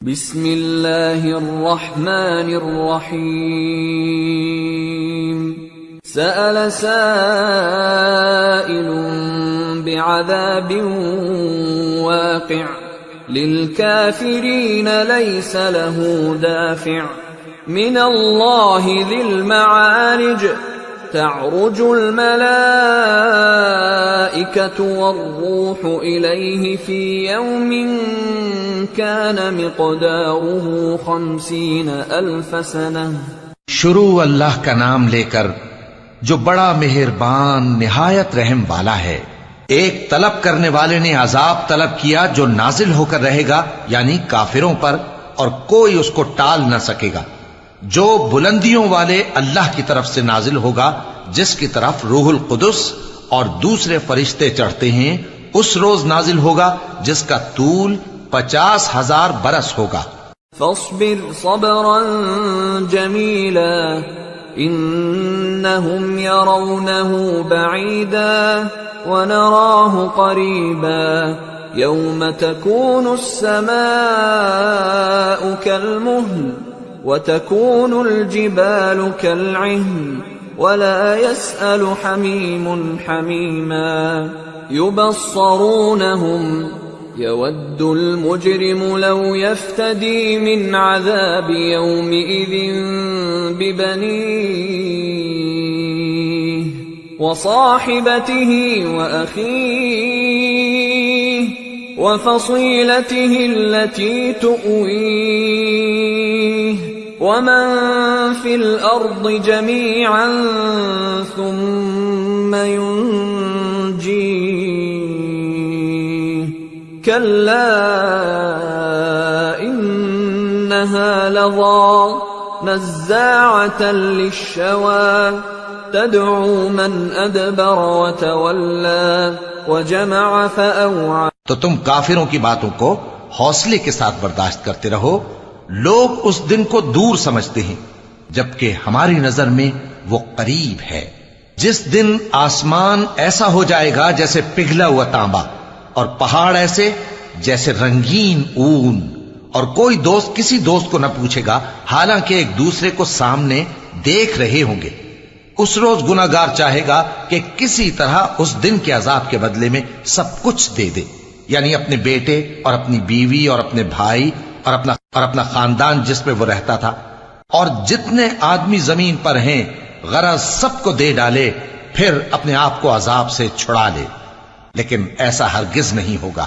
بسم اللہ الرحمن الرحیم سأل سائل بعذاب واقع للكافرین لیس له دافع من اللہ ذی المعارج تعرج الملائکة والروح الیہ فی یوم كان مقداره 50,000 سنة. شروع اللہ کا نام لے کر جو بڑا مہربان نہایت رحم والا ہے. ایک طلب کرنے والے نے عذاب طلب کیا جو نازل ہو کر رہے گا یعنی کافروں پر اور کوئی اس کو ٹال نہ سکے گا. جو بلندیوں والے اللہ کی طرف سے نازل ہوگا جس کی طرف روح القدس اور دوسرے فرشتے چڑھتے ہیں اس روز نازل ہوگا جس کا طول 50,000 برس ہوگا. فاصبر صبرا جمیلا انہم یرونه بعیدا ونراہ قریبا یوم تکون السماء کالمہل وتكون الجبال كالعهن ولا يسأل حميم حميما يبصرونهم يود المجرم لو يفتدي من عذاب يومئذ ببنيه وصاحبته وأخيه وفصيلته التي تؤويه ومن في الأرض جميعا ثم ينجيه كلا إنها لظى نزاعة للشوى تدعو من أدبر وتولى وجمع فأوعى. تو تم کافروں کی باتوں کو حوصلے کے ساتھ برداشت کرتے رہو. لوگ اس دن کو دور سمجھتے ہیں جبکہ ہماری نظر میں وہ قریب ہے. جس دن آسمان ایسا ہو جائے گا جیسے پگھلا ہوا تانبا اور پہاڑ ایسے جیسے رنگین اون اور کوئی دوست کسی دوست کو نہ پوچھے گا حالانکہ ایک دوسرے کو سامنے دیکھ رہے ہوں گے. اس روز گناہگار چاہے گا کہ کسی طرح اس دن کے عذاب کے بدلے میں سب کچھ دے دے یعنی اپنے بیٹے اور اپنی بیوی اور اپنے بھائی اور اپنا خاندان جس میں وہ رہتا تھا اور جتنے آدمی زمین پر ہیں غرض سب کو دے ڈالے پھر اپنے آپ کو عذاب سے چھڑا لے. لیکن ایسا ہرگز نہیں ہوگا.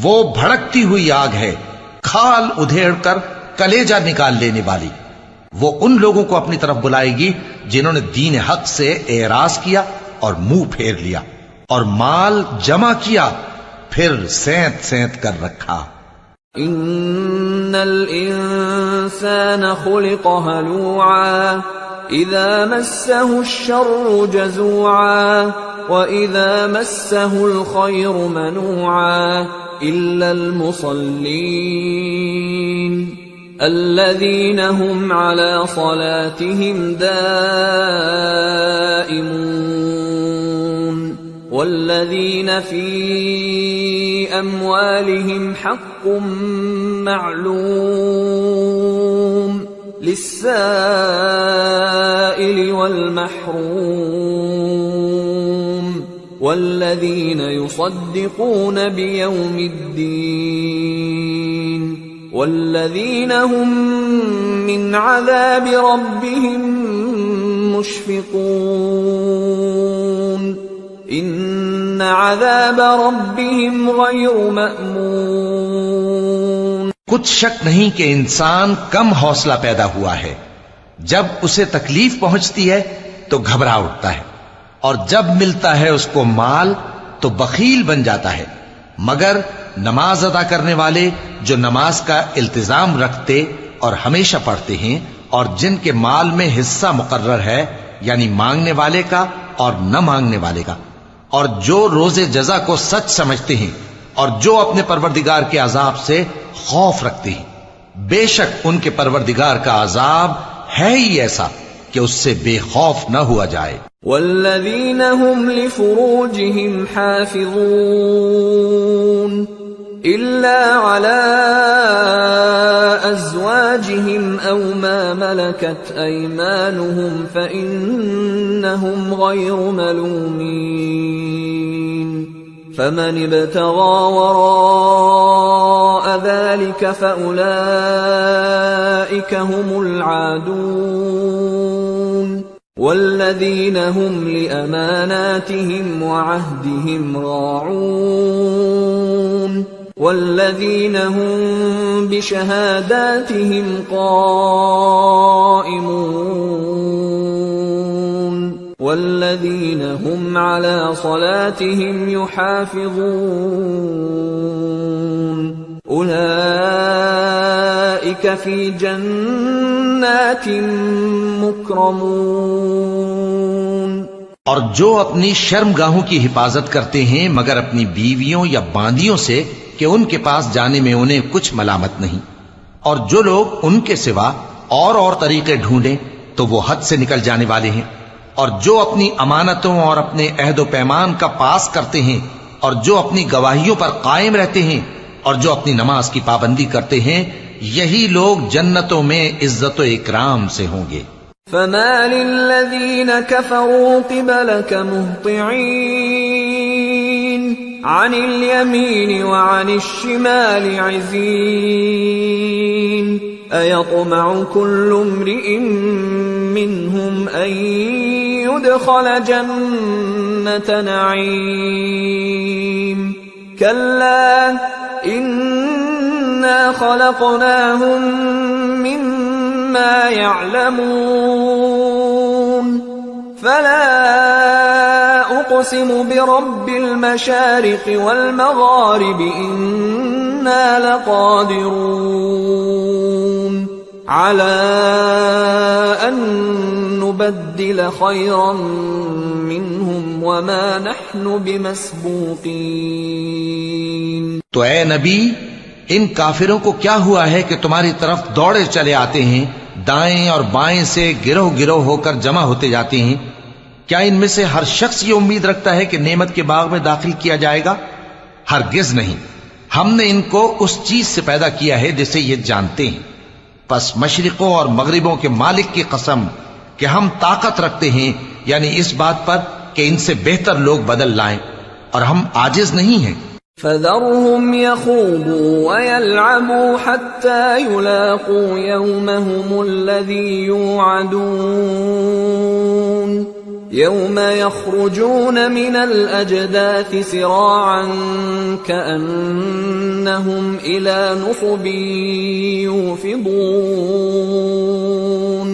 وہ بھڑکتی ہوئی آگ ہے کھال ادھیڑ کر کلیجہ نکال لینے والی. وہ ان لوگوں کو اپنی طرف بلائے گی جنہوں نے دین حق سے اعراض کیا اور منہ پھیر لیا اور مال جمع کیا پھر سینت سینت کر رکھا. ان الانسان خلق هلوعا اذا مسه الشر جزوعا واذا مسه الخير منوعا الا المصلين الذين هم على صلاتهم دائمون والذين في أموالهم حق معلوم للسائل والمحروم والذين يصدقون بيوم الدين والذين هم من عذاب ربهم مشفقون ان عذاب ربهم غیر مأمون. کچھ شک نہیں کہ انسان کم حوصلہ پیدا ہوا ہے. جب اسے تکلیف پہنچتی ہے تو گھبرا اٹھتا ہے اور جب ملتا ہے اس کو مال تو بخیل بن جاتا ہے. مگر نماز ادا کرنے والے جو نماز کا التزام رکھتے اور ہمیشہ پڑھتے ہیں اور جن کے مال میں حصہ مقرر ہے یعنی مانگنے والے کا اور نہ مانگنے والے کا اور جو روز جزا کو سچ سمجھتے ہیں اور جو اپنے پروردگار کے عذاب سے خوف رکھتے ہیں بے شک ان کے پروردگار کا عذاب ہے ہی ایسا کہ اس سے بے خوف نہ ہوا جائے. والذین هم لفروجهم حافظون إلا على أزواجهم أو ما ملكت أيمانهم فإنهم غير ملومين فمن ابتغى وراء ذلك فأولئك هم العادون والذين هم لأماناتهم وعهدهم راعون والذين هم بشهاداتهم قائمون والذين هم على صلاتهم يحافظون أولئك في جنات مكرمون اور جو اپنی شرم گاہوں کی حفاظت کرتے ہیں مگر اپنی بیویوں یا باندیوں سے کہ ان کے پاس جانے میں انہیں کچھ ملامت نہیں، اور جو لوگ ان کے سوا اور طریقے ڈھونڈیں تو وہ حد سے نکل جانے والے ہیں، اور جو اپنی امانتوں اور اپنے عہد و پیمان کا پاس کرتے ہیں، اور جو اپنی گواہیوں پر قائم رہتے ہیں، اور جو اپنی نماز کی پابندی کرتے ہیں، یہی لوگ جنتوں میں عزت و اکرام سے ہوں گے۔ فما للذين كفروا قبلك مهطعين عن اليمين وعن الشمال عزين أيطمع كل امرئ منهم أن يدخل جنة نعيم كلا إنا خلقناهم مما يعلمون فلا أقسم برب المشارق والمغارب إنا لقادرون على أن نبدل خيرا منهم وما نحن بمسبوقين۔ تو اے نبی، ان کافروں کو کیا ہوا ہے کہ تمہاری طرف دوڑے چلے آتے ہیں، دائیں اور بائیں سے گروہ گروہ ہو کر جمع ہوتے جاتے ہیں؟ کیا ان میں سے ہر شخص یہ امید رکھتا ہے کہ نعمت کے باغ میں داخل کیا جائے گا؟ ہرگز نہیں، ہم نے ان کو اس چیز سے پیدا کیا ہے جسے یہ جانتے ہیں۔ پس مشرقوں اور مغربوں کے مالک کی قسم کہ ہم طاقت رکھتے ہیں، یعنی اس بات پر کہ ان سے بہتر لوگ بدل لائیں، اور ہم عاجز نہیں ہیں۔ فذرهم يخوضوا ويلعبوا حتى يلاقوا يومهم الذي يوعدون يوم يخرجون من الأجداث سراعا كأنهم إلى نصب يوفضون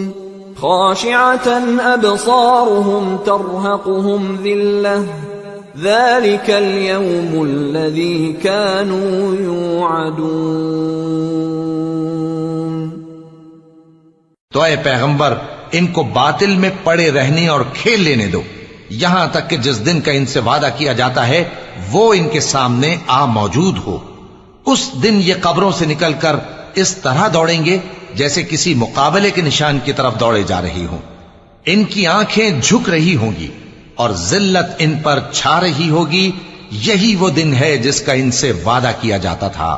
خاشعة أبصارهم ترهقهم ذلة ذلك اليوم الذي كانوا يوعدون۔ تو اے پیغمبر، ان کو باطل میں پڑے رہنے اور کھیل لینے دو یہاں تک کہ جس دن کا ان سے وعدہ کیا جاتا ہے وہ ان کے سامنے آ موجود ہو۔ اس دن یہ قبروں سے نکل کر اس طرح دوڑیں گے جیسے کسی مقابلے کے نشان کی طرف دوڑے جا رہی ہوں۔ ان کی آنکھیں جھک رہی ہوں گی اور ذلت ان پر چھا رہی ہوگی۔ یہی وہ دن ہے جس کا ان سے وعدہ کیا جاتا تھا۔